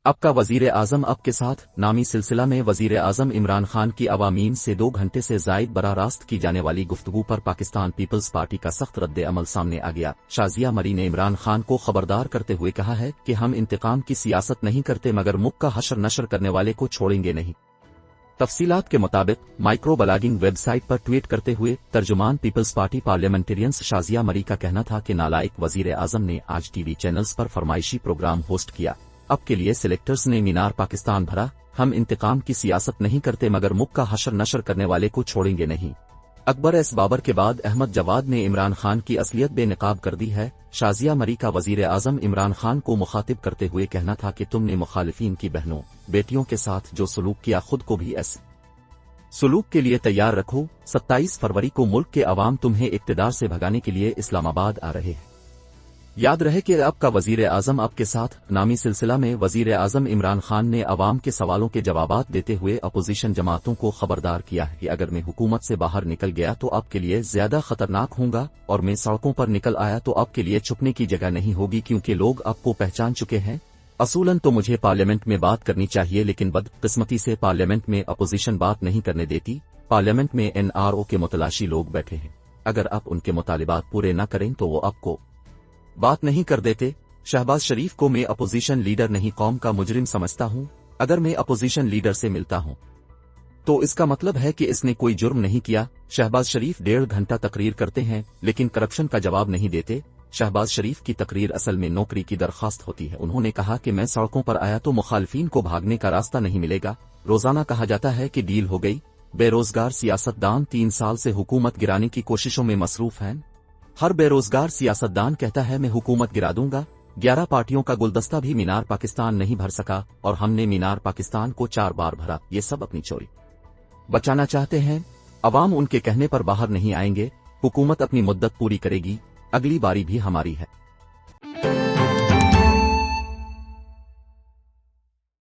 अब का वजीर आजम अब के साथ नामी सिलसिला में वजीर आजम इमरान खान की अवामीन से 2 घंटे से जायद बराह रास्त की जाने वाली गुफ्तगू पर पाकिस्तान पीपल्स पार्टी का सख्त रद्द अमल सामने आ गया। शाजिया मरी ने इमरान खान को खबरदार करते हुए कहा है कि हम इंतकाम की सियासत नहीं करते मगर मुल्क का हशर नशर करने वाले को छोड़ेंगे नहीं। तफसीलात के मुताबिक माइक्रो ब्लॉगिंग वेबसाइट पर ट्वीट करते हुए तर्जुमान पीपल्स पार्टी पार्लियामेंटेरियंस शाजिया मरी का कहना था कि नालायक वजीर आजम ने आज टीवी चैनल्स पर फरमाइशी प्रोग्राम होस्ट किया। अब के लिए सिलेक्टर्स ने मीनार पाकिस्तान भरा, हम इंतकाम की सियासत नहीं करते मगर मुल्क का हशर नशर करने वाले को छोड़ेंगे नहीं। अकबर एस बाबर के बाद अहमद जवाद ने इमरान खान की असलियत बेनकाब कर दी है। शाजिया मरी का वजीर आजम इमरान खान को मुखातिब करते हुए कहना था कि तुमने मुखालिफिन की बहनों बेटियों के साथ जो सलूक किया खुद को भी ऐसे सलूक के लिए तैयार रखो। 27 फरवरी को मुल्क के अवाम तुम्हें इक्तदार से भगाने के लिए इस्लामाबाद आ रहे हैं। याद रहे कि अब का वजीर आजम अब के साथ नामी सिलसिला में वजीर आजम इमरान खान ने अवाम के सवालों के जवाबात देते हुए अपोजिशन जमातों को खबरदार किया है कि अगर मैं हुकूमत से बाहर निकल गया तो अब के लिए ज्यादा खतरनाक होगा और मैं सड़कों पर निकल आया तो अब के लिए छुपने की जगह नहीं होगी क्योंकि लोग आपको पहचान चुके हैं। असूलन तो मुझे पार्लियामेंट में बात करनी चाहिए लेकिन बदकिस्मती से पार्लियामेंट में अपोजिशन बात नहीं करने देती। पार्लियामेंट में NRO के मुतलाशी लोग बैठे हैं, अगर आप उनके मुतालिबात पूरे न करें तो वो आपको बात नहीं कर देते। शहबाज शरीफ को मैं अपोजिशन लीडर नहीं कौम का मुजरिम समझता हूं। अगर मैं अपोजिशन लीडर से मिलता हूं तो इसका मतलब है कि इसने कोई जुर्म नहीं किया। शहबाज शरीफ 1.5 घंटा तकरीर करते हैं लेकिन करप्शन का जवाब नहीं देते। शहबाज शरीफ की तकरीर असल में नौकरी की दरखास्त होती है। उन्होंने कहा कि मैं सड़कों पर आया तो मुखालिफिन को भागने का रास्ता नहीं मिलेगा। रोजाना कहा जाता है कि डील हो गई। बेरोजगार सियासतदान 3 साल से हुकूमत गिराने की कोशिशों में मसरूफ हैं। हर बेरोजगार सियासतदान कहता है मैं हुकूमत गिरा दूंगा। 11 पार्टियों का गुलदस्ता भी मीनार पाकिस्तान नहीं भर सका और हमने मीनार पाकिस्तान को 4 बार भरा। ये सब अपनी चोरी बचाना चाहते हैं। अवाम उनके कहने पर बाहर नहीं आएंगे। हुकूमत अपनी मुद्दत पूरी करेगी, अगली बारी भी हमारी है।